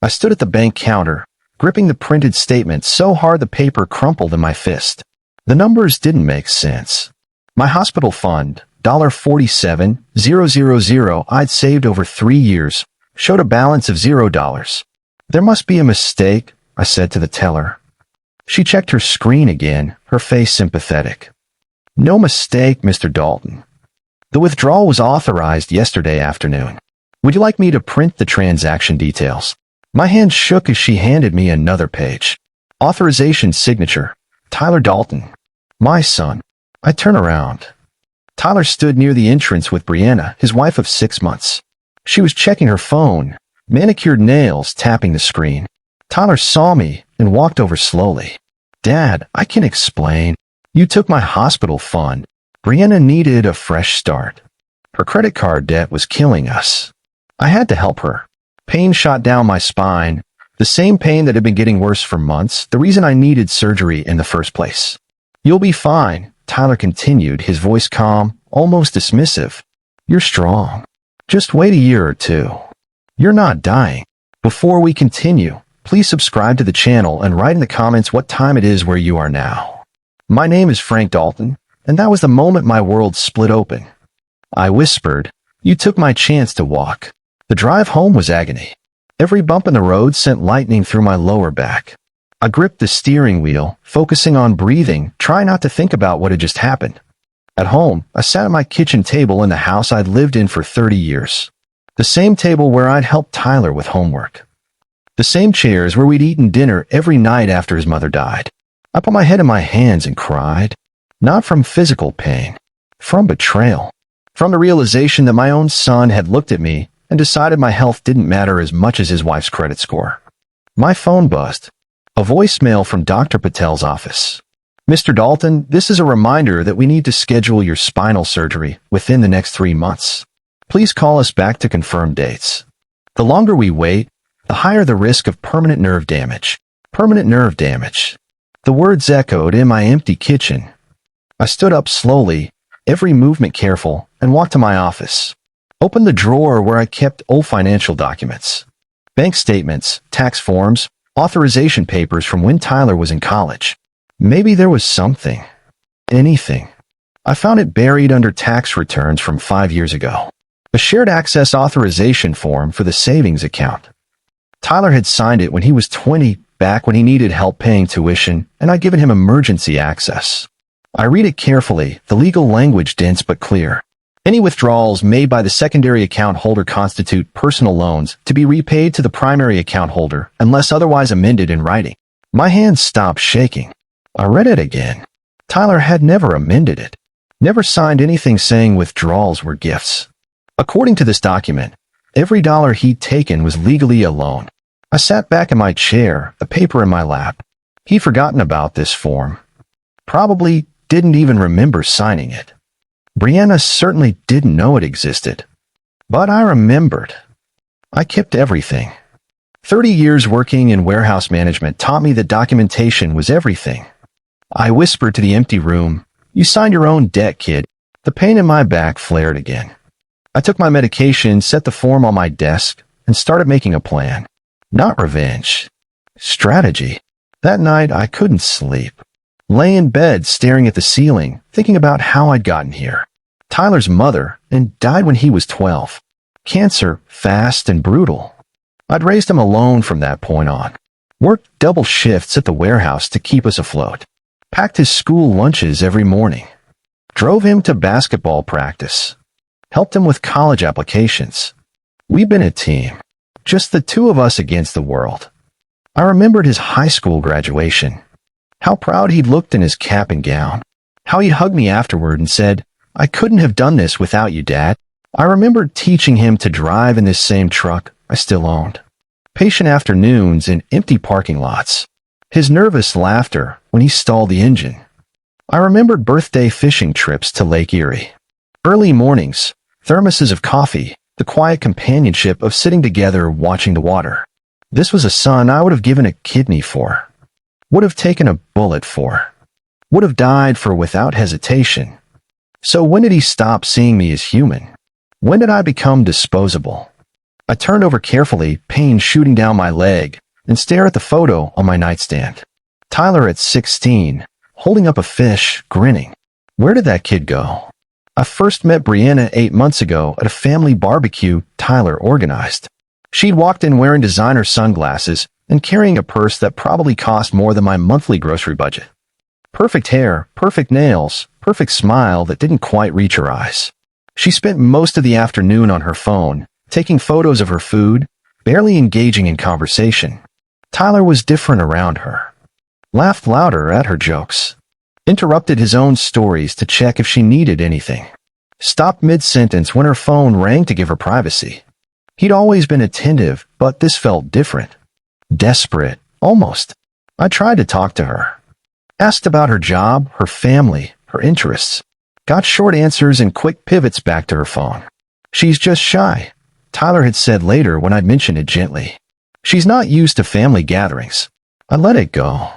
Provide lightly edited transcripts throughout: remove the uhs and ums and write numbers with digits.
I stood at the bank counter, gripping the printed statement so hard the paper crumpled in my fist. The numbers didn't make sense. My hospital fund, $47,000 I'd saved over 3 years, showed a balance of $0. There must be a mistake, I said to the teller. She checked her screen again, her face sympathetic. No mistake, Mr. Dalton. The withdrawal was authorized yesterday afternoon. Would you like me to print the transaction details? My hand shook as she handed me another page. Authorization signature, Tyler Dalton. My son. I turn around. Tyler stood near the entrance with Brianna, his wife of 6 months. She was checking her phone, manicured nails tapping the screen. Tyler saw me and walked over slowly. Dad, I can explain. You took my hospital fund. Brianna needed a fresh start. Her credit card debt was killing us. I had to help her. Pain shot down my spine, the same pain that had been getting worse for months, the reason I needed surgery in the first place. You'll be fine, Tyler continued, his voice calm, almost dismissive. You're strong. Just wait a year or two. You're not dying. Before we continue, please subscribe to the channel and write in the comments what time it is where you are now. My name is Frank Dalton, and that was the moment my world split open. I whispered, you took my chance to walk. The drive home was agony. Every bump in the road sent lightning through my lower back. I gripped the steering wheel, focusing on breathing, trying not to think about what had just happened. At home, I sat at my kitchen table in the house I'd lived in for 30 years. The same table where I'd helped Tyler with homework. The same chairs where we'd eaten dinner every night after his mother died. I put my head in my hands and cried. Not from physical pain, from betrayal. From the realization that my own son had looked at me and decided my health didn't matter as much as his wife's credit score. My phone buzzed. A voicemail from Dr. Patel's office. Mr. Dalton, this is a reminder that we need to schedule your spinal surgery within the next 3 months. Please call us back to confirm dates. The longer we wait, the higher the risk of permanent nerve damage. Permanent nerve damage. The words echoed in my empty kitchen. I stood up slowly, every movement careful, and walked to my office. Opened the drawer where I kept old financial documents. Bank statements, tax forms, authorization papers from when Tyler was in college. Maybe there was something. Anything. I found it buried under tax returns from 5 years ago. A shared access authorization form for the savings account. Tyler had signed it when he was 20, back when he needed help paying tuition, and I'd given him emergency access. I read it carefully, the legal language dense but clear. Any withdrawals made by the secondary account holder constitute personal loans to be repaid to the primary account holder unless otherwise amended in writing. My hands stopped shaking. I read it again. Tyler had never amended it. Never signed anything saying withdrawals were gifts. According to this document, every dollar he'd taken was legally a loan. I sat back in my chair, the paper in my lap. He'd forgotten about this form. Probably didn't even remember signing it. Brianna certainly didn't know it existed. But I remembered. I kept everything. 30 years working in warehouse management taught me that documentation was everything. I whispered to the empty room, "You signed your own debt, kid." The pain in my back flared again. I took my medication, set the form on my desk, and started making a plan. Not revenge. Strategy. That night, I couldn't sleep. Lay in bed, staring at the ceiling, thinking about how I'd gotten here. Tyler's mother, and died when he was 12. Cancer, fast and brutal. I'd raised him alone from that point on. Worked double shifts at the warehouse to keep us afloat. Packed his school lunches every morning. Drove him to basketball practice. Helped him with college applications. We've been a team. Just the two of us against the world. I remembered his high school graduation. How proud he'd looked in his cap and gown. How he'd hugged me afterward and said, "I couldn't have done this without you, Dad." I remembered teaching him to drive in this same truck I still owned. Patient afternoons in empty parking lots. His nervous laughter when he stalled the engine. I remembered birthday fishing trips to Lake Erie. Early mornings, thermoses of coffee, the quiet companionship of sitting together watching the water. This was a son I would have given a kidney for. Would have taken a bullet for. Would have died for without hesitation. So when did he stop seeing me as human? When did I become disposable? I turned over carefully, pain shooting down my leg, and stared at the photo on my nightstand. Tyler at 16, holding up a fish, grinning. Where did that kid go? I first met Brianna 8 months ago at a family barbecue Tyler organized. She'd walked in wearing designer sunglasses and carrying a purse that probably cost more than my monthly grocery budget. Perfect hair, perfect nails, perfect smile that didn't quite reach her eyes. She spent most of the afternoon on her phone, taking photos of her food, barely engaging in conversation. Tyler was different around her. Laughed louder at her jokes. Interrupted his own stories to check if she needed anything. Stopped mid-sentence when her phone rang to give her privacy. He'd always been attentive, but this felt different. Desperate, almost. I tried to talk to her. Asked about her job, her family, her interests. Got short answers and quick pivots back to her phone. She's just shy, Tyler had said later when I'd mentioned it gently. She's not used to family gatherings. I let it go.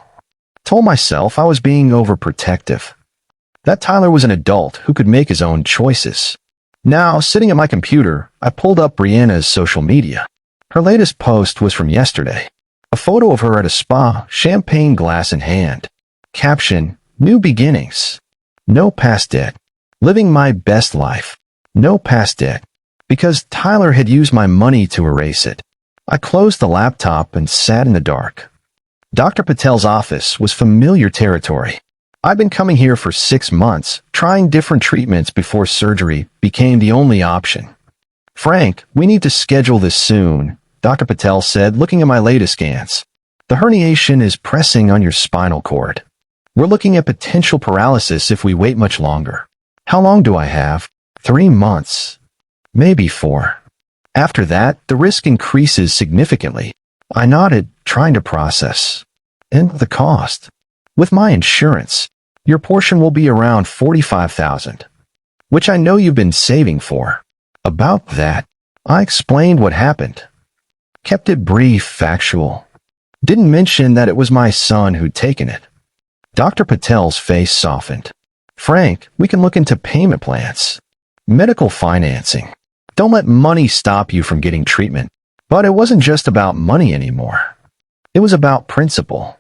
Told myself I was being overprotective. That Tyler was an adult who could make his own choices. Now, sitting at my computer, I pulled up Brianna's social media. Her latest post was from yesterday. A photo of her at a spa, champagne glass in hand. Caption, "New beginnings. No past debt. Living my best life. No past debt." Because Tyler had used my money to erase it. I closed the laptop and sat in the dark. Dr. Patel's office was familiar territory. I'd been coming here for 6 months, trying different treatments before surgery became the only option. "Frank, we need to schedule this soon," Dr. Patel said, looking at my latest scans. "The herniation is pressing on your spinal cord. We're looking at potential paralysis if we wait much longer." "How long do I have?" 3 months. Maybe 4. After that, the risk increases significantly. I nodded, trying to process. "And the cost?" "With my insurance, your portion will be around $45,000, which I know you've been saving for." About that, I explained what happened. Kept it brief, factual. Didn't mention that it was my son who'd taken it. Dr. Patel's face softened. "Frank, we can look into payment plans. Medical financing. Don't let money stop you from getting treatment." But it wasn't just about money anymore. It was about principle.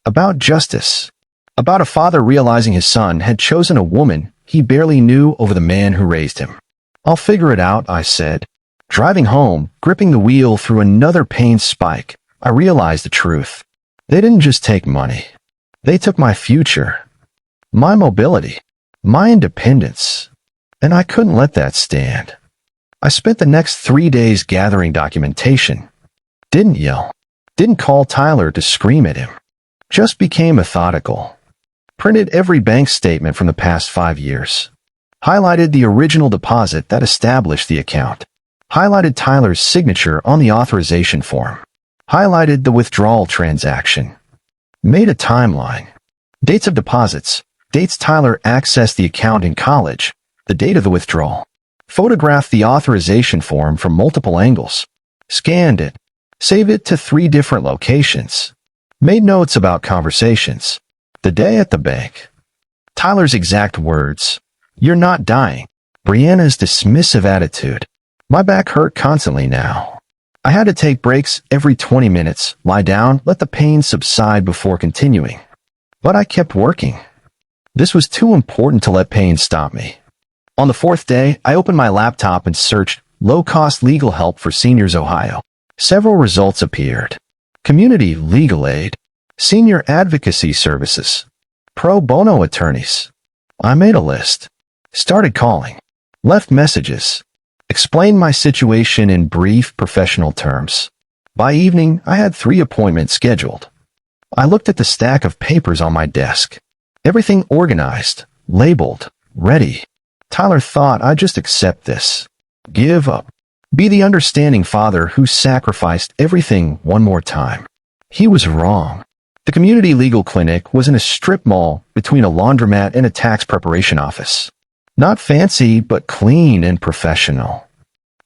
About justice. About a father realizing his son had chosen a woman he barely knew over the man who raised him. "I'll figure it out," I said. Driving home, gripping the wheel through another pain spike, I realized the truth. They didn't just take money. They took my future. My mobility. My independence. And I couldn't let that stand. I spent the next 3 days gathering documentation. Didn't yell. Didn't call Tyler to scream at him. Just became methodical. Printed every bank statement from the past 5 years. Highlighted the original deposit that established the account. Highlighted Tyler's signature on the authorization form. Highlighted the withdrawal transaction. Made a timeline. Dates of deposits. Dates Tyler accessed the account in college. The date of the withdrawal. Photographed the authorization form from multiple angles. Scanned it. Saved it to 3 different locations. Made notes about conversations. The day at the bank. Tyler's exact words. "You're not dying." Brianna's dismissive attitude. My back hurt constantly now. I had to take breaks every 20 minutes, lie down, let the pain subside before continuing. But I kept working. This was too important to let pain stop me. On the 4th day, I opened my laptop and searched low-cost legal help for seniors Ohio. Several results appeared. Community legal aid, senior advocacy services, pro bono attorneys. I made a list. Started calling. Left messages. Explained my situation in brief professional terms. By evening, I had 3 appointments scheduled. I looked at the stack of papers on my desk. Everything organized, labeled, ready. Tyler thought I'd just accept this. Give up. Be the understanding father who sacrificed everything one more time. He was wrong. The community legal clinic was in a strip mall between a laundromat and a tax preparation office. Not fancy, but clean and professional.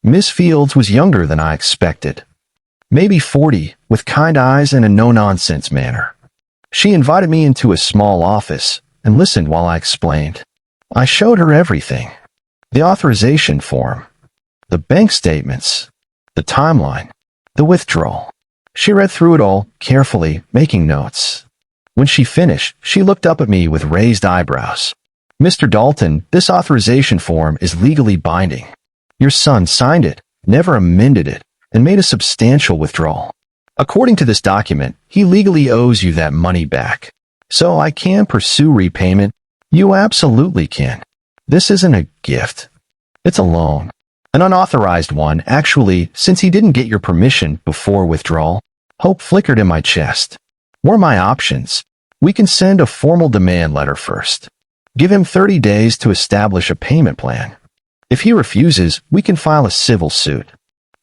Miss Fields was younger than I expected. Maybe 40, with kind eyes and a no-nonsense manner. She invited me into a small office and listened while I explained. I showed her everything. The authorization form. The bank statements. the timeline, the withdrawal. She read through it all, carefully, making notes. When she finished, she looked up at me with raised eyebrows. Mr. Dalton, this authorization form is legally binding. Your son signed it, never amended it, and made a substantial withdrawal. According to this document, he legally owes you that money back. So I can pursue repayment. You absolutely can. This isn't a gift. It's a loan. An unauthorized one, actually, since he didn't get your permission before withdrawal. Hope flickered in my chest. What are my options? We can send a formal demand letter first. Give him 30 days to establish a payment plan. If he refuses, we can file a civil suit.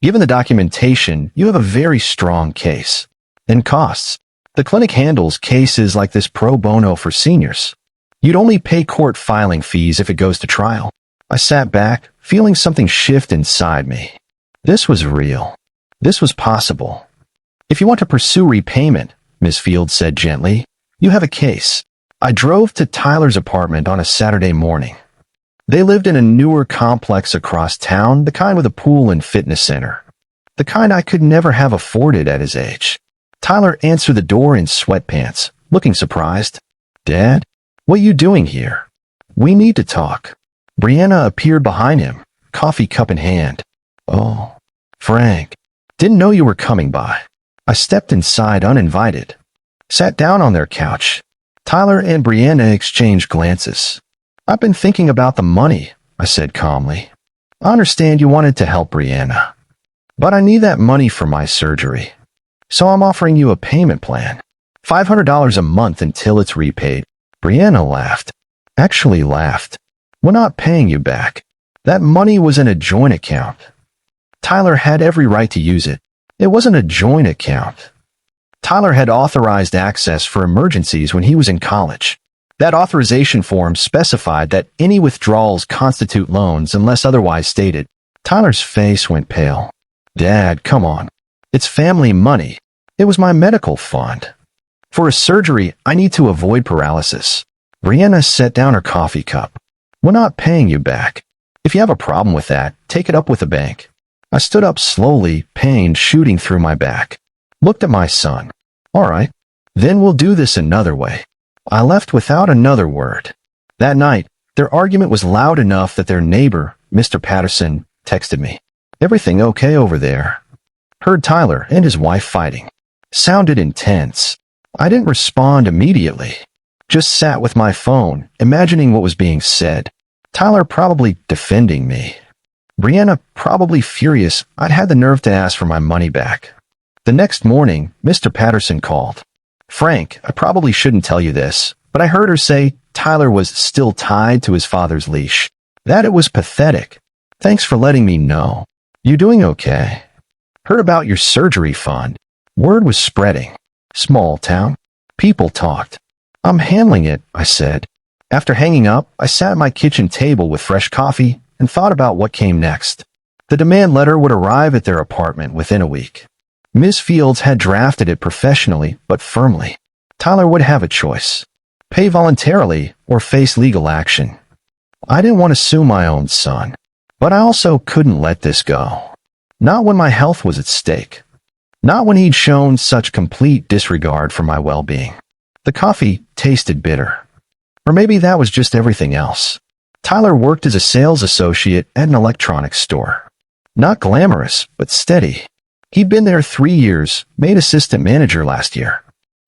Given the documentation, you have a very strong case. And costs. The clinic handles cases like this pro bono for seniors. You'd only pay court filing fees if it goes to trial. I sat back, feeling something shift inside me. This was real. This was possible. If you want to pursue repayment, Miss Field said gently, you have a case. I drove to Tyler's apartment on a Saturday morning. They lived in a newer complex across town, the kind with a pool and fitness center. The kind I could never have afforded at his age. Tyler answered the door in sweatpants, looking surprised. Dad? What are you doing here? We need to talk. Brianna appeared behind him, coffee cup in hand. Oh, Frank. Didn't know you were coming by. I stepped inside uninvited. Sat down on their couch. Tyler and Brianna exchanged glances. I've been thinking about the money, I said calmly. I understand you wanted to help Brianna. But I need that money for my surgery. So I'm offering you a payment plan. $500 a month until it's repaid. Brianna laughed. Actually laughed. We're not paying you back. That money was in a joint account. Tyler had every right to use it. It wasn't a joint account. Tyler had authorized access for emergencies when he was in college. That authorization form specified that any withdrawals constitute loans unless otherwise stated. Tyler's face went pale. Dad, come on. It's family money. It was my medical fund. For a surgery, I need to avoid paralysis. Brianna set down her coffee cup. We're not paying you back. If you have a problem with that, take it up with the bank. I stood up slowly, pain shooting through my back. Looked at my son. All right, then we'll do this another way. I left without another word. That night, their argument was loud enough that their neighbor, Mr. Patterson, texted me. Everything okay over there? Heard Tyler and his wife fighting. Sounded intense. I didn't respond immediately. Just sat with my phone, imagining what was being said. Tyler probably defending me. Brianna probably furious I'd had the nerve to ask for my money back. The next morning, Mr. Patterson called. Frank, I probably shouldn't tell you this, but I heard her say Tyler was still tied to his father's leash. That it was pathetic. Thanks for letting me know. You doing okay? Heard about your surgery fund. Word was spreading. Small town. People talked. I'm handling it, I said. After hanging up, I sat at my kitchen table with fresh coffee and thought about what came next. The demand letter would arrive at their apartment within a week. Ms. Fields had drafted it professionally but firmly. Tyler would have a choice. Pay voluntarily or face legal action. I didn't want to sue my own son, but I also couldn't let this go. Not when my health was at stake. Not when he'd shown such complete disregard for my well-being. The coffee tasted bitter. Or maybe that was just everything else. Tyler worked as a sales associate at an electronics store. Not glamorous, but steady. He'd been there 3 years, made assistant manager last year.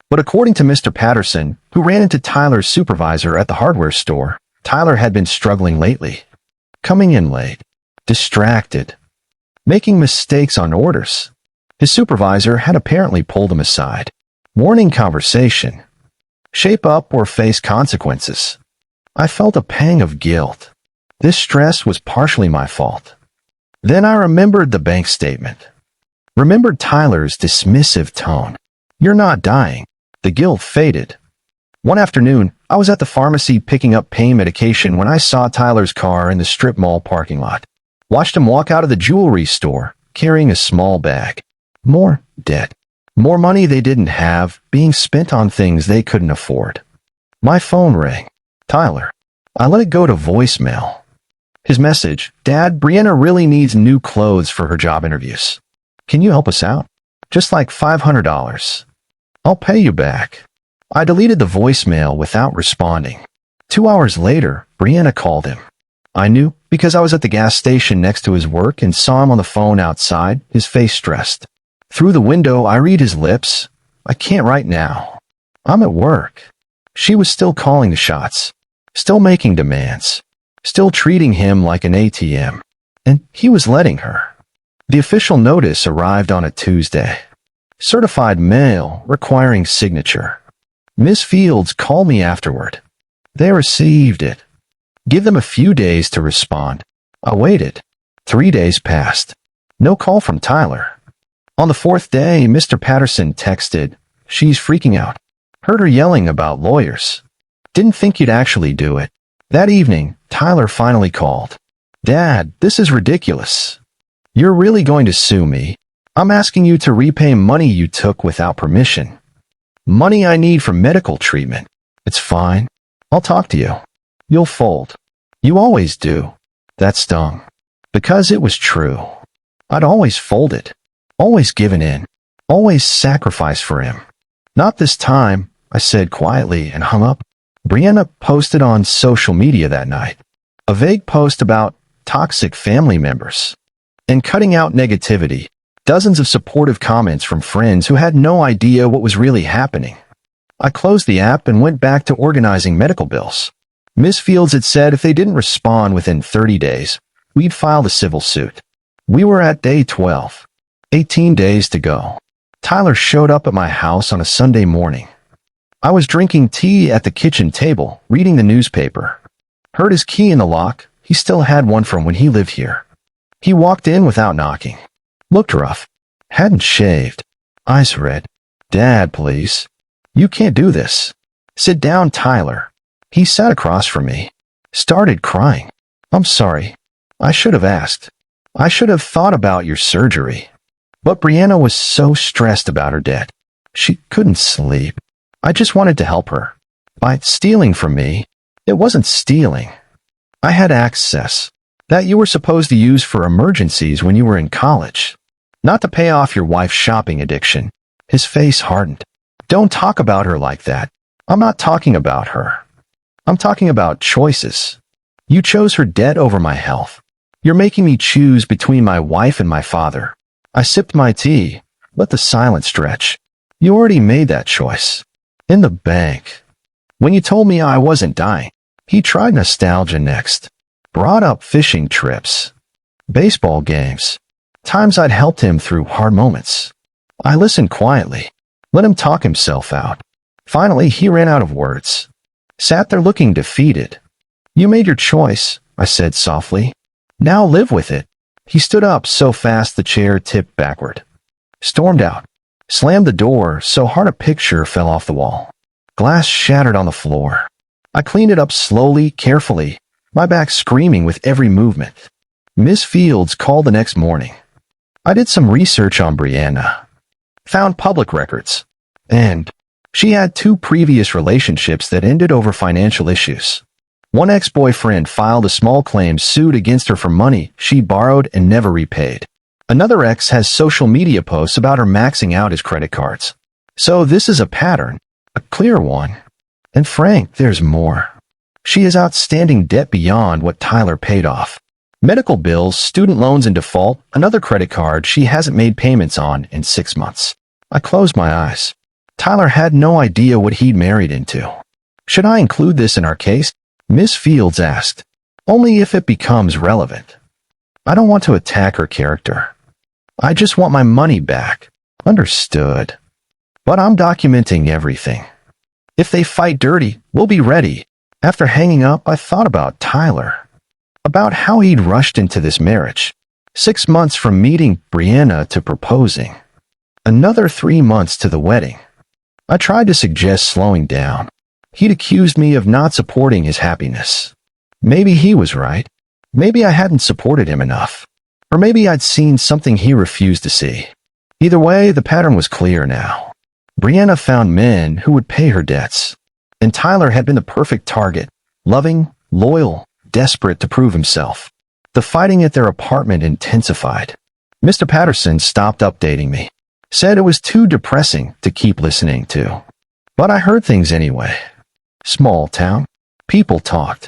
But according to Mr. Patterson, who ran into Tyler's supervisor at the hardware store, Tyler had been struggling lately. Coming in late. Distracted. Making mistakes on orders. His supervisor had apparently pulled him aside. Warning conversation. Shape up or face consequences. I felt a pang of guilt. This stress was partially my fault. Then I remembered the bank statement. Remembered Tyler's dismissive tone. You're not dying. The guilt faded. One afternoon, I was at the pharmacy picking up pain medication when I saw Tyler's car in the strip mall parking lot. Watched him walk out of the jewelry store, carrying a small bag. More debt. More money they didn't have, being spent on things they couldn't afford. My phone rang. Tyler. I let it go to voicemail. His message, Dad, Brianna really needs new clothes for her job interviews. Can you help us out? Just like $500. I'll pay you back. I deleted the voicemail without responding. 2 hours later, Brianna called him. I knew because I was at the gas station next to his work and saw him on the phone outside, his face stressed. Through the window, I read his lips. I can't right now. I'm at work. She was still calling the shots, still making demands, still treating him like an ATM. And he was letting her. The official notice arrived on a Tuesday. Certified mail requiring signature. Miss Fields called me afterward. They received it. Give them a few days to respond. I waited. 3 days passed. No call from Tyler. On the fourth day, Mr. Patterson texted, "She's freaking out. Heard her yelling about lawyers. Didn't think you'd actually do it." That evening, Tyler finally called. "Dad, this is ridiculous. You're really going to sue me? I'm asking you to repay money you took without permission. Money I need for medical treatment. It's fine. I'll talk to you." You'll fold. You always do. That stung. Because it was true. I'd always folded. Always given in. Always sacrificed for him. Not this time, I said quietly and hung up. Brianna posted on social media that night. A vague post about toxic family members. And cutting out negativity. Dozens of supportive comments from friends who had no idea what was really happening. I closed the app and went back to organizing medical bills. Miss Fields had said if they didn't respond within 30 days, we'd file a civil suit. We were at day 12. 18 days to go. Tyler showed up at my house on a Sunday morning. I was drinking tea at the kitchen table, reading the newspaper. Heard his key in the lock. He still had one from when he lived here. He walked in without knocking. Looked rough. Hadn't shaved. Eyes red. "Dad, please. You can't do this. Sit down, Tyler." He sat across from me. Started crying. "I'm sorry. I should have asked. I should have thought about your surgery." But Brianna was so stressed about her debt. She couldn't sleep. I just wanted to help her. By stealing from me, it wasn't stealing. I had access that you were supposed to use for emergencies when you were in college, not to pay off your wife's shopping addiction. His face hardened. "Don't talk about her like that. I'm not talking about her. I'm talking about choices. You chose her debt over my health. You're making me choose between my wife and my father." I sipped my tea, let the silence stretch. "You already made that choice. In the bank." When you told me I wasn't dying, he tried nostalgia next. Brought up fishing trips, baseball games, times I'd helped him through hard moments. I listened quietly, let him talk himself out. Finally, he ran out of words. Sat there looking defeated. "You made your choice," I said softly. "Now live with it." He stood up so fast the chair tipped backward. Stormed out. Slammed the door so hard a picture fell off the wall. Glass shattered on the floor. I cleaned it up slowly, carefully, my back screaming with every movement. Miss Fields called the next morning. I did some research on Brianna. Found public records. And she had 2 previous relationships that ended over financial issues. One ex-boyfriend filed a small claim suit against her for money she borrowed and never repaid. Another ex has social media posts about her maxing out his credit cards. So this is a pattern, a clear one. And Frank, there's more. She has outstanding debt beyond what Tyler paid off. Medical bills, student loans in default, another credit card she hasn't made payments on in 6 months. I closed my eyes. Tyler had no idea what he'd married into. Should I include this in our case? Miss Fields asked. Only if it becomes relevant. I don't want to attack her character. I just want my money back. Understood. But I'm documenting everything. If they fight dirty, we'll be ready. After hanging up, I thought about Tyler. About how he'd rushed into this marriage. 6 months from meeting Brianna to proposing. Another 3 months to the wedding. I tried to suggest slowing down. He'd accused me of not supporting his happiness. Maybe he was right. Maybe I hadn't supported him enough. Or maybe I'd seen something he refused to see. Either way, the pattern was clear now. Brianna found men who would pay her debts. And Tyler had been the perfect target. Loving, loyal, desperate to prove himself. The fighting at their apartment intensified. Mr. Patterson stopped updating me. Said it was too depressing to keep listening to. But I heard things anyway. Small town. People talked.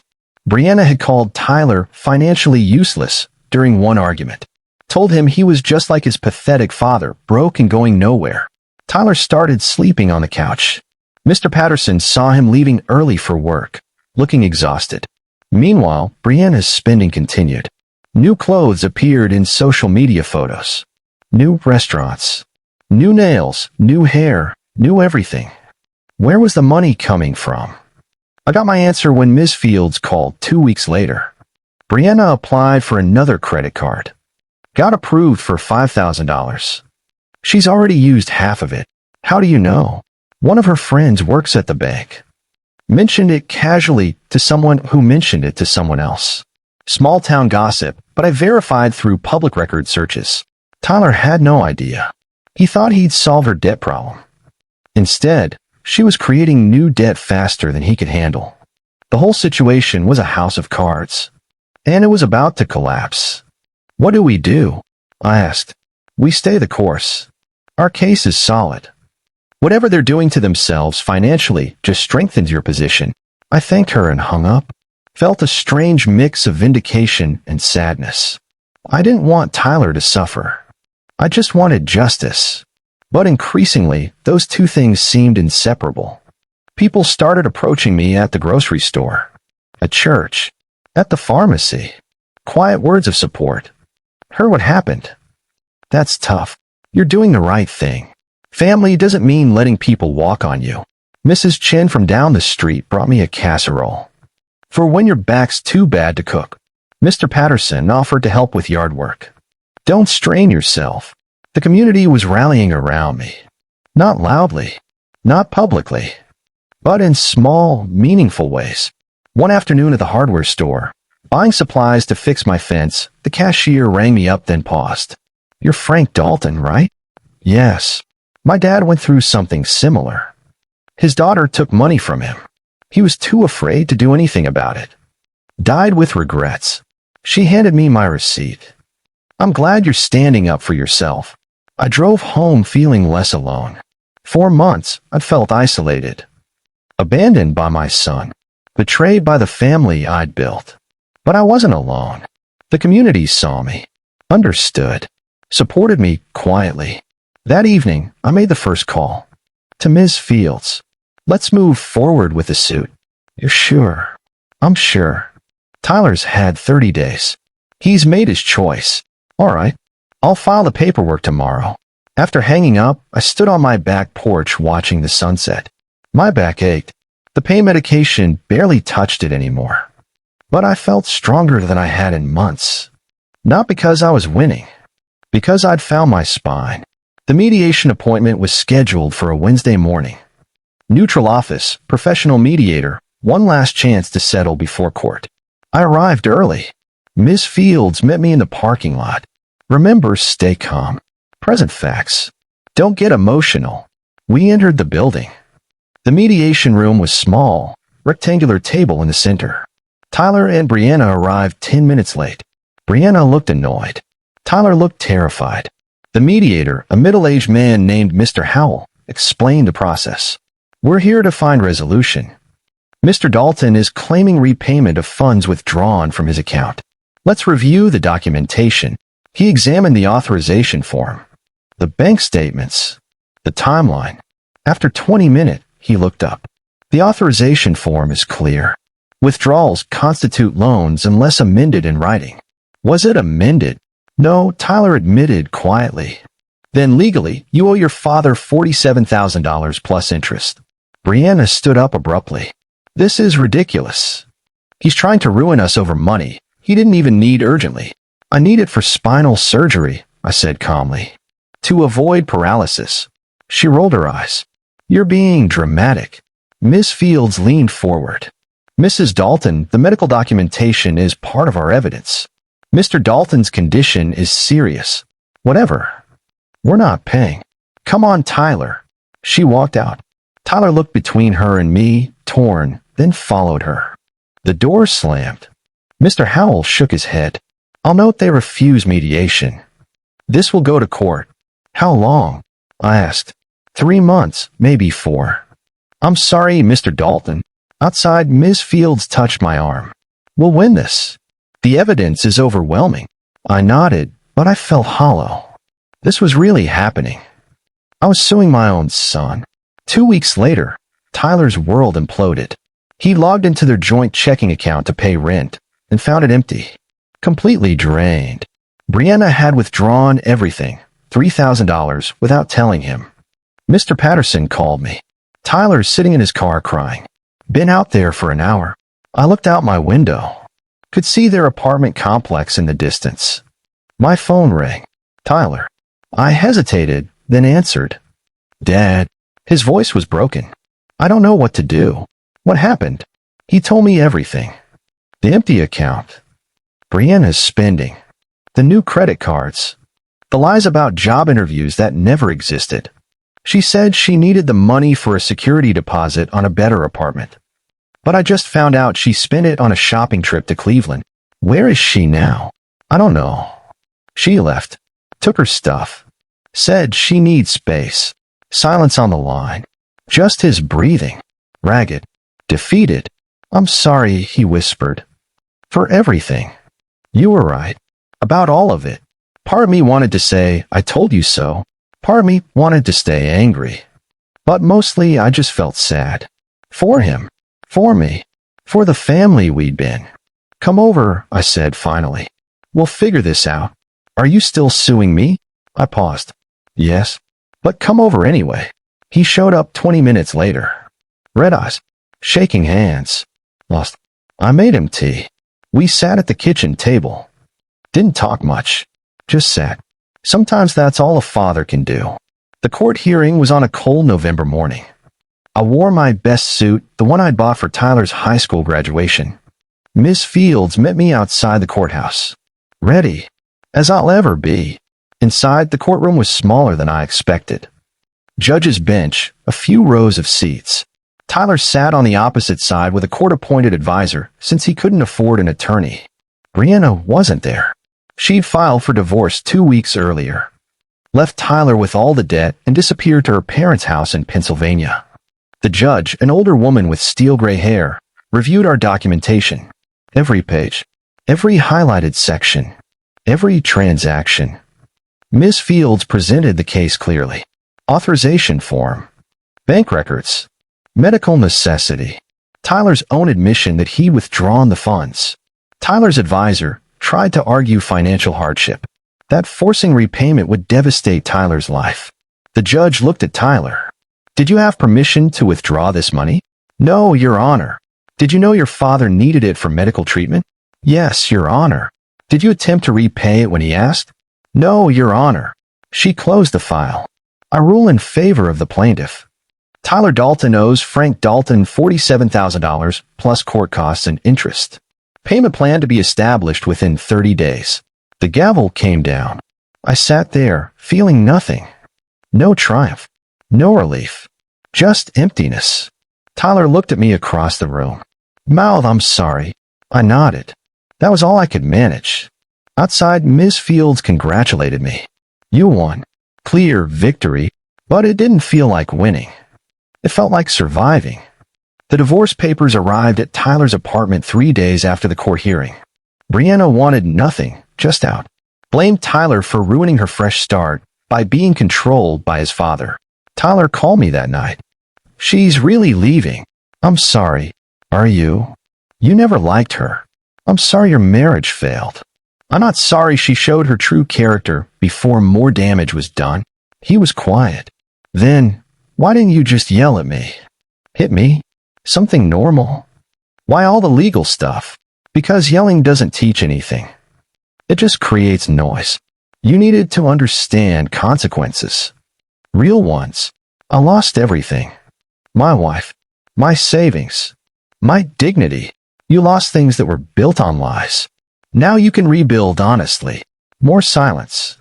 Brianna had called Tyler financially useless during one argument. Told him he was just like his pathetic father, broke and going nowhere. Tyler started sleeping on the couch. Mr. Patterson saw him leaving early for work, looking exhausted. Meanwhile, Brianna's spending continued. New clothes appeared in social media photos. New restaurants. New nails, new hair, new everything. Where was the money coming from? I got my answer when Ms. Fields called 2 weeks later. Brianna applied for another credit card. Got approved for $5,000. She's already used half of it. How do you know? One of her friends works at the bank. Mentioned it casually to someone who mentioned it to someone else. Small town gossip, but I verified through public record searches. Tyler had no idea. He thought he'd solve her debt problem. Instead, she was creating new debt faster than he could handle. The whole situation was a house of cards. And it was about to collapse. What do we do? I asked. We stay the course. Our case is solid. Whatever they're doing to themselves financially just strengthens your position. I thanked her and hung up. Felt a strange mix of vindication and sadness. I didn't want Tyler to suffer. I just wanted justice. But increasingly, those two things seemed inseparable. People started approaching me at the grocery store, at church, at the pharmacy. Quiet words of support. Heard what happened. That's tough. You're doing the right thing. Family doesn't mean letting people walk on you. Mrs. Chen from down the street brought me a casserole. For when your back's too bad to cook. Mr. Patterson offered to help with yard work. Don't strain yourself. The community was rallying around me. Not loudly, not publicly, but in small, meaningful ways. One afternoon at the hardware store, buying supplies to fix my fence, the cashier rang me up then paused. You're Frank Dalton, right? Yes. My dad went through something similar. His daughter took money from him. He was too afraid to do anything about it. Died with regrets. She handed me my receipt. I'm glad you're standing up for yourself. I drove home feeling less alone. 4 months, I'd felt isolated. Abandoned by my son. Betrayed by the family I'd built. But I wasn't alone. The community saw me. Understood. Supported me quietly. That evening, I made the first call. To Ms. Fields. Let's move forward with the suit. You're sure? I'm sure. Tyler's had 30 days. He's made his choice. All right. I'll file the paperwork tomorrow. After hanging up, I stood on my back porch watching the sunset. My back ached. The pain medication barely touched it anymore. But I felt stronger than I had in months. Not because I was winning. Because I'd found my spine. The mediation appointment was scheduled for a Wednesday morning. Neutral office, professional mediator, one last chance to settle before court. I arrived early. Ms. Fields met me in the parking lot. Remember, stay calm. Present facts. Don't get emotional. We entered the building. The mediation room was small, rectangular table in the center. Tyler and Brianna arrived 10 minutes late. Brianna looked annoyed. Tyler looked terrified. The mediator, a middle-aged man named Mr. Howell, explained the process. We're here to find resolution. Mr. Dalton is claiming repayment of funds withdrawn from his account. Let's review the documentation. He examined the authorization form, the bank statements, the timeline. After 20 minutes, he looked up. The authorization form is clear. Withdrawals constitute loans unless amended in writing. Was it amended? No, Tyler admitted quietly. Then legally, you owe your father $47,000 plus interest. Brianna stood up abruptly. This is ridiculous. He's trying to ruin us over money he didn't even need urgently. I need it for spinal surgery, I said calmly. To avoid paralysis. She rolled her eyes. You're being dramatic. Ms. Fields leaned forward. Mrs. Dalton, the medical documentation is part of our evidence. Mr. Dalton's condition is serious. Whatever. We're not paying. Come on, Tyler. She walked out. Tyler looked between her and me, torn, then followed her. The door slammed. Mr. Howell shook his head. I'll note they refuse mediation. This will go to court. How long? I asked. 3 months, maybe 4. I'm sorry, Mr. Dalton. Outside, Ms. Fields touched my arm. We'll win this. The evidence is overwhelming. I nodded, but I felt hollow. This was really happening. I was suing my own son. 2 weeks later, Tyler's world imploded. He logged into their joint checking account to pay rent and found it empty. Completely drained. Brianna had withdrawn everything, $3,000, without telling him. Mr. Patterson called me. Tyler's sitting in his car crying. Been out there for an hour. I looked out my window. Could see their apartment complex in the distance. My phone rang. Tyler. I hesitated, then answered. Dad. His voice was broken. I don't know what to do. What happened? He told me everything. The empty account. Brianna's spending. The new credit cards. The lies about job interviews that never existed. She said she needed the money for a security deposit on a better apartment. But I just found out she spent it on a shopping trip to Cleveland. Where is she now? I don't know. She left. Took her stuff. Said she needs space. Silence on the line. Just his breathing. Ragged. Defeated. I'm sorry, he whispered. For everything. You were right. About all of it. Part of me wanted to say, I told you so. Part of me wanted to stay angry. But mostly I just felt sad. For him. For me. For the family we'd been. Come over, I said finally. We'll figure this out. Are you still suing me? I paused. Yes. But come over anyway. He showed up 20 minutes later. Red eyes. Shaking hands. Lost. I made him tea. We sat at the kitchen table. Didn't talk much. Just sat. Sometimes that's all a father can do. The court hearing was on a cold November morning. I wore my best suit, the one I'd bought for Tyler's high school graduation. Miss Fields met me outside the courthouse. Ready. As I'll ever be. Inside, the courtroom was smaller than I expected. Judge's bench, a few rows of seats. Tyler sat on the opposite side with a court-appointed advisor since he couldn't afford an attorney. Brianna wasn't there. She'd filed for divorce 2 weeks earlier. Left Tyler with all the debt and disappeared to her parents' house in Pennsylvania. The judge, an older woman with steel-gray hair, reviewed our documentation. Every page. Every highlighted section. Every transaction. Ms. Fields presented the case clearly. Authorization form. Bank records. Medical necessity. Tyler's own admission that he'd withdrawn the funds. Tyler's advisor tried to argue financial hardship, that forcing repayment would devastate Tyler's life. The judge looked at Tyler. Did you have permission to withdraw this money? No, Your Honor. Did you know your father needed it for medical treatment? Yes, Your Honor. Did you attempt to repay it when he asked? No, Your Honor. She closed the file. I rule in favor of the plaintiff. Tyler Dalton owes Frank Dalton $47,000 plus court costs and interest. Payment plan to be established within 30 days. The gavel came down. I sat there, feeling nothing. No triumph. No relief. Just emptiness. Tyler looked at me across the room. Mouth, I'm sorry. I nodded. That was all I could manage. Outside, Ms. Fields congratulated me. You won. Clear victory, but it didn't feel like winning. It felt like surviving. The divorce papers arrived at Tyler's apartment 3 days after the court hearing. Brianna wanted nothing, just out. Blamed Tyler for ruining her fresh start by being controlled by his father. Tyler called me that night. She's really leaving. I'm sorry. Are you? You never liked her. I'm sorry your marriage failed. I'm not sorry she showed her true character before more damage was done. He was quiet. Then, why didn't you just yell at me? Hit me? Something normal? Why all the legal stuff? Because yelling doesn't teach anything. It just creates noise. You needed to understand consequences. Real ones. I lost everything. My wife. My savings. My dignity. You lost things that were built on lies. Now you can rebuild honestly. More silence.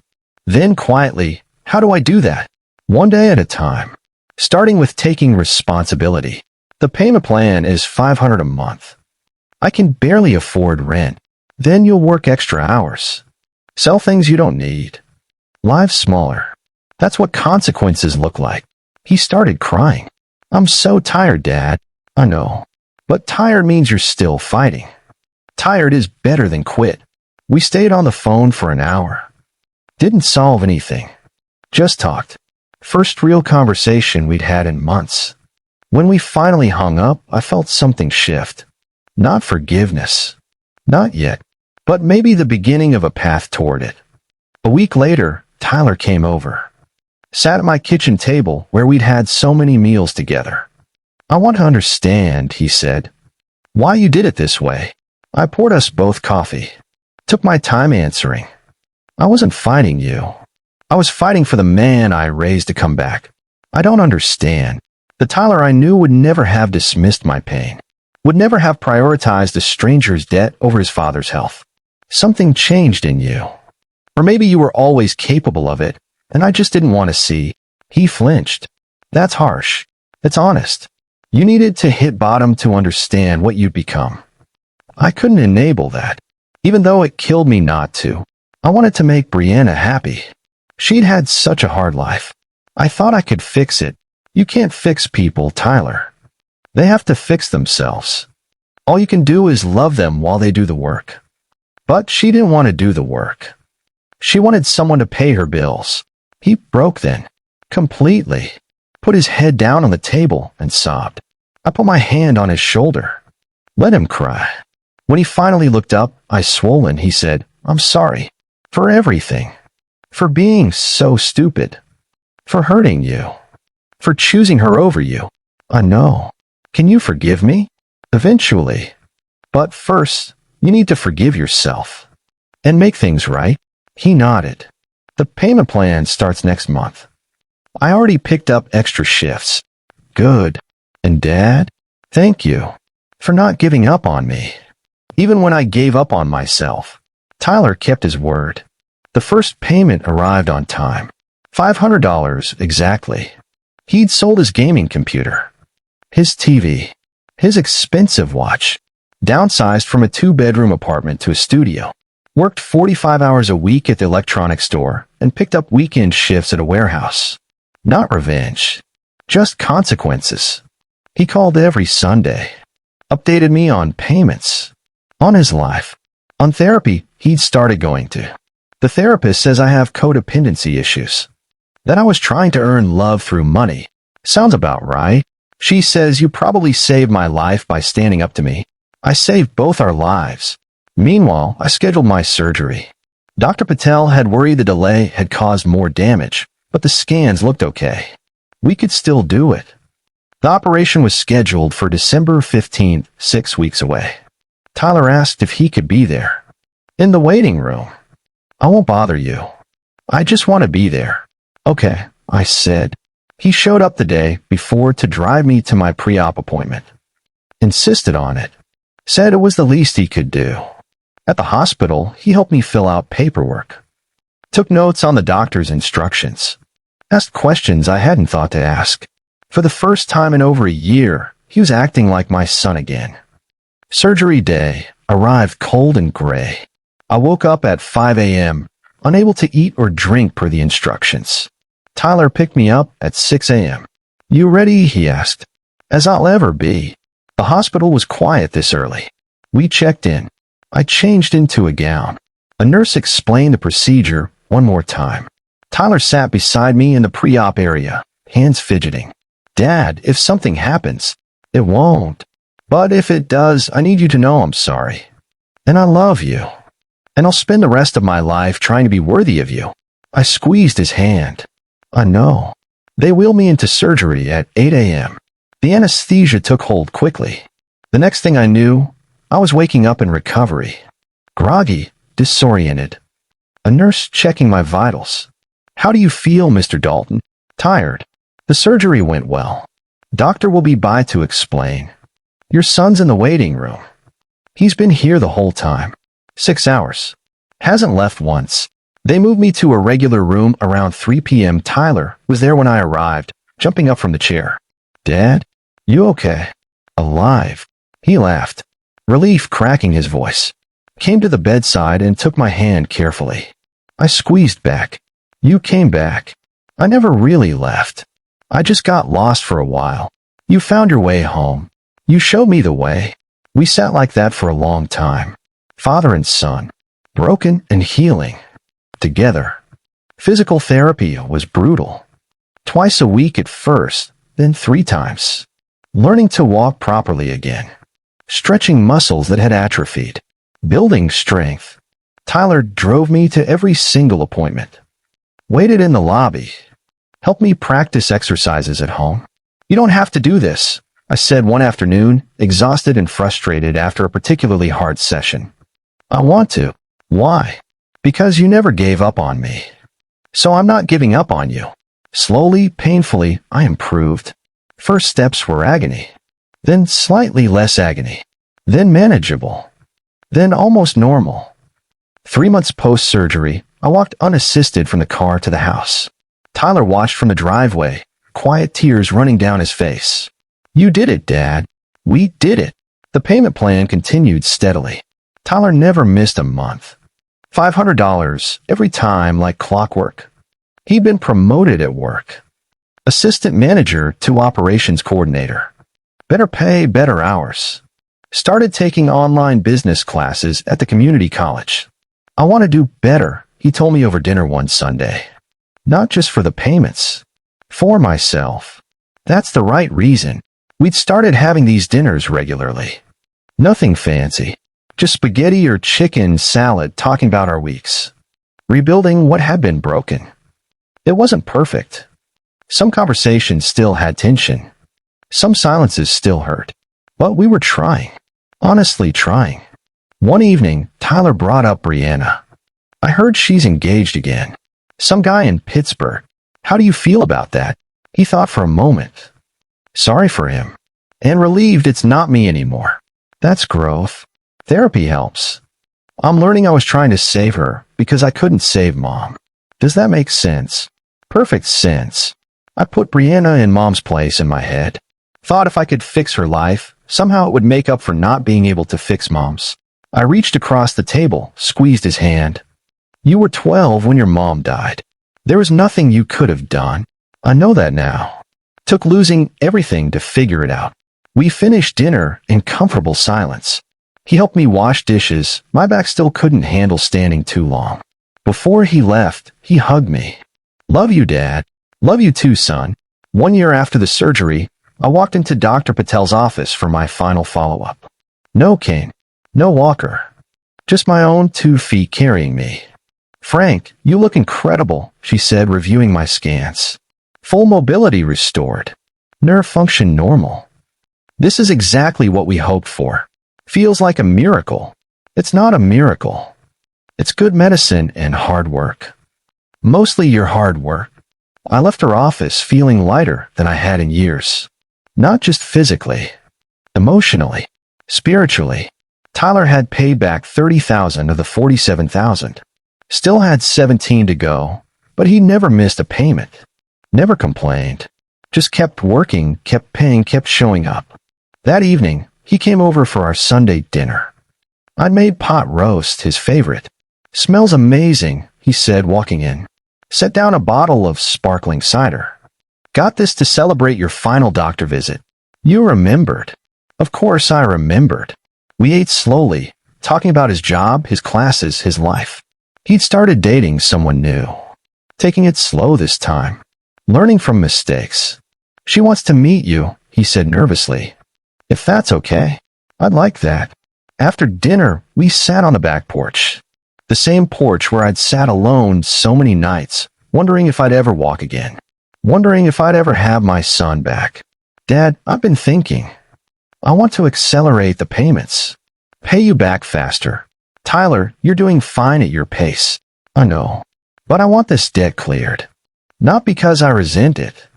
Then quietly, how do I do that? One day at a time. Starting with taking responsibility. The payment plan is $500 a month. I can barely afford rent. Then you'll work extra hours. Sell things you don't need. Lives smaller. That's what consequences look like. He started crying. I'm so tired, Dad. I know. But tired means you're still fighting. Tired is better than quit. We stayed on the phone for an hour. Didn't solve anything. Just talked. First real conversation we'd had in months. When we finally hung up, I felt something shift. Not forgiveness. Not yet. But maybe the beginning of a path toward it. A week later, Tyler came over. Sat at my kitchen table where we'd had so many meals together. I want to understand, he said, why you did it this way. I poured us both coffee. Took my time answering. I wasn't fighting you. I was fighting for the man I raised to come back. I don't understand. The Tyler I knew would never have dismissed my pain. Would never have prioritized a stranger's debt over his father's health. Something changed in you. Or maybe you were always capable of it, and I just didn't want to see. He flinched. That's harsh. It's honest. You needed to hit bottom to understand what you'd become. I couldn't enable that, even though it killed me not to. I wanted to make Brianna happy. She'd had such a hard life. I thought I could fix it. You can't fix people, Tyler. They have to fix themselves. All you can do is love them while they do the work. But she didn't want to do the work. She wanted someone to pay her bills. He broke then. Completely. Put his head down on the table and sobbed. I put my hand on his shoulder. Let him cry. When he finally looked up, eyes swollen, he said, I'm sorry. For everything. For being so stupid. For hurting you. For choosing her over you. I know. Can you forgive me? Eventually. But first, you need to forgive yourself. And make things right. He nodded. The payment plan starts next month. I already picked up extra shifts. Good. And Dad, thank you for not giving up on me. Even when I gave up on myself, Tyler kept his word. The first payment arrived on time. $500 exactly. He'd sold his gaming computer, his TV, his expensive watch, downsized from a 2-bedroom apartment to a studio, worked 45 hours a week at the electronics store, and picked up weekend shifts at a warehouse. Not revenge, just consequences. He called every Sunday, updated me on payments, on his life, on therapy he'd started going to. The therapist says I have codependency issues, that I was trying to earn love through money. Sounds about right. She says you probably saved my life by standing up to me. I saved both our lives. Meanwhile, I scheduled my surgery. Dr. Patel had worried the delay had caused more damage, but the scans looked okay. We could still do it. The operation was scheduled for December 15th, 6 weeks away. Tyler asked if he could be there. In the waiting room. I won't bother you. I just want to be there. Okay, I said. He showed up the day before to drive me to my pre-op appointment. Insisted on it. Said it was the least he could do. At the hospital, he helped me fill out paperwork. Took notes on the doctor's instructions. Asked questions I hadn't thought to ask. For the first time in over a year, he was acting like my son again. Surgery day arrived cold and gray. I woke up at 5 a.m., unable to eat or drink per the instructions. Tyler picked me up at 6 a.m. You ready? He asked. As I'll ever be. The hospital was quiet this early. We checked in. I changed into a gown. A nurse explained the procedure one more time. Tyler sat beside me in the pre-op area, hands fidgeting. Dad, if something happens, it won't. But if it does, I need you to know I'm sorry. And I love you. And I'll spend the rest of my life trying to be worthy of you. I squeezed his hand. I know. They wheeled me into surgery at 8 a.m. The anesthesia took hold quickly. The next thing I knew, I was waking up in recovery. Groggy, disoriented. A nurse checking my vitals. How do you feel, Mr. Dalton? Tired. The surgery went well. Doctor will be by to explain. Your son's in the waiting room. He's been here the whole time. 6 hours. Hasn't left once. They moved me to a regular room around 3 p.m. Tyler was there when I arrived, jumping up from the chair. Dad? You okay? Alive. He laughed, relief cracking his voice. Came to the bedside and took my hand carefully. I squeezed back. You came back. I never really left. I just got lost for a while. You found your way home. You showed me the way. We sat like that for a long time. Father and son. Broken and healing. Together. Physical therapy was brutal. Twice a week at first, then 3 times. Learning to walk properly again. Stretching muscles that had atrophied. Building strength. Tyler drove me to every single appointment. Waited in the lobby. Helped me practice exercises at home. You don't have to do this, I said one afternoon, exhausted and frustrated after a particularly hard session. I want to. Why? Because you never gave up on me. So I'm not giving up on you. Slowly, painfully, I improved. First steps were agony. Then slightly less agony. Then manageable. Then almost normal. 3 months post-surgery, I walked unassisted from the car to the house. Tyler watched from the driveway, quiet tears running down his face. You did it, Dad. We did it. The payment plan continued steadily. Tyler never missed a month. $500 every time like clockwork. He'd been promoted at work. Assistant manager to operations coordinator. Better pay, better hours. Started taking online business classes at the community college. I want to do better, he told me over dinner one Sunday. Not just for the payments. For myself. That's the right reason. We'd started having these dinners regularly. Nothing fancy. Just spaghetti or chicken salad talking about our weeks. Rebuilding what had been broken. It wasn't perfect. Some conversations still had tension. Some silences still hurt. But we were trying. Honestly trying. One evening, Tyler brought up Brianna. I heard she's engaged again. Some guy in Pittsburgh. How do you feel about that? He thought for a moment. Sorry for him. And relieved it's not me anymore. That's growth. Therapy helps. I'm learning I was trying to save her because I couldn't save Mom. Does that make sense? Perfect sense. I put Brianna in Mom's place in my head. Thought if I could fix her life, somehow it would make up for not being able to fix Mom's. I reached across the table, squeezed his hand. You were 12 when your mom died. There was nothing you could have done. I know that now. Took losing everything to figure it out. We finished dinner in comfortable silence. He helped me wash dishes. My back still couldn't handle standing too long. Before he left, he hugged me. Love you, Dad. Love you too, son. 1 year after the surgery, I walked into Dr. Patel's office for my final follow-up. No cane. No walker. Just my own 2 feet carrying me. Frank, you look incredible, she said, reviewing my scans. Full mobility restored. Nerve function normal. This is exactly what we hoped for. Feels like a miracle. It's not a miracle. It's good medicine and hard work. Mostly your hard work. I left her office feeling lighter than I had in years. Not just physically. Emotionally. Spiritually. Tyler had paid back $30,000 of the $47,000. Still had 17 to go, but he never missed a payment. Never complained. Just kept working, kept paying, kept showing up. That evening, he came over for our Sunday dinner. I'd made pot roast, his favorite. Smells amazing, he said, walking in. Set down a bottle of sparkling cider. Got this to celebrate your final doctor visit. You remembered. Of course I remembered. We ate slowly, talking about his job, his classes, his life. He'd started dating someone new. Taking it slow this time. Learning from mistakes. She wants to meet you, he said nervously. If that's okay. I'd like that. After dinner, we sat on the back porch. The same porch where I'd sat alone so many nights, wondering if I'd ever walk again. Wondering if I'd ever have my son back. Dad, I've been thinking. I want to accelerate the payments. Pay you back faster. Tyler, you're doing fine at your pace. I know. But I want this debt cleared. Not because I resent it.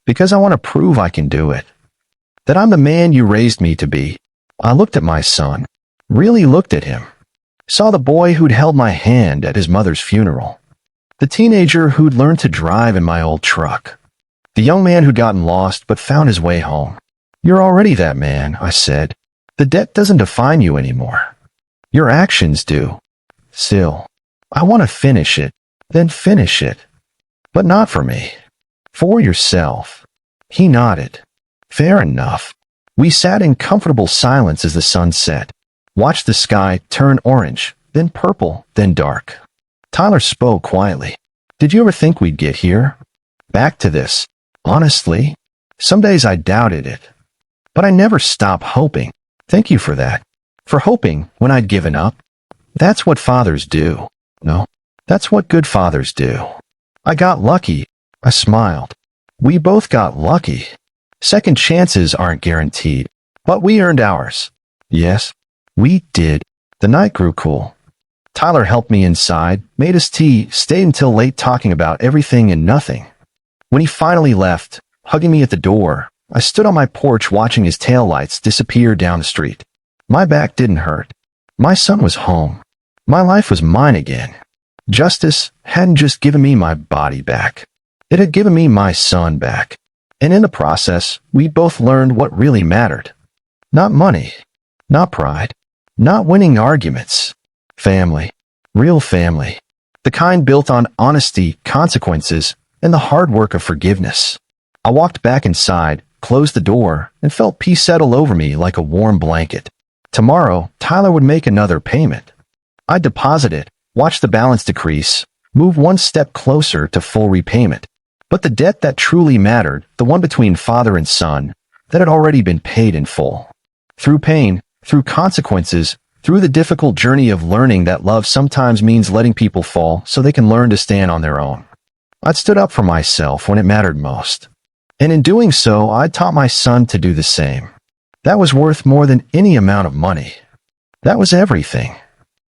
Because I want to prove I can do it. That I'm the man you raised me to be. I looked at my son. Really looked at him. Saw the boy who'd held my hand at his mother's funeral. The teenager who'd learned to drive in my old truck. The young man who'd gotten lost but found his way home. You're already that man, I said. The debt doesn't define you anymore. Your actions do. Still, I want to finish it, then finish it. But not for me. For yourself. He nodded. Fair enough. We sat in comfortable silence as the sun set, watched the sky turn orange, then purple, then dark. Tyler spoke quietly. Did you ever think we'd get here? Back to this. Honestly, some days I doubted it. But I never stopped hoping. Thank you for that. For hoping when I'd given up. That's what fathers do. No, that's what good fathers do. I got lucky. I smiled. We both got lucky. Second chances aren't guaranteed, but we earned ours. Yes, we did. The night grew cool. Tyler helped me inside, made us tea, stayed until late talking about everything and nothing. When he finally left, hugging me at the door, I stood on my porch watching his taillights disappear down the street. My back didn't hurt. My son was home. My life was mine again. Justice hadn't just given me my body back. It had given me my son back. And in the process, we both learned what really mattered. Not money. Not pride. Not winning arguments. Family. Real family. The kind built on honesty, consequences, and the hard work of forgiveness. I walked back inside, closed the door, and felt peace settle over me like a warm blanket. Tomorrow, Tyler would make another payment. I'd deposit it, watch the balance decrease, move one step closer to full repayment. But the debt that truly mattered, the one between father and son, that had already been paid in full. Through pain, through consequences, through the difficult journey of learning that love sometimes means letting people fall so they can learn to stand on their own. I'd stood up for myself when it mattered most. And in doing so, I'd taught my son to do the same. That was worth more than any amount of money. That was everything.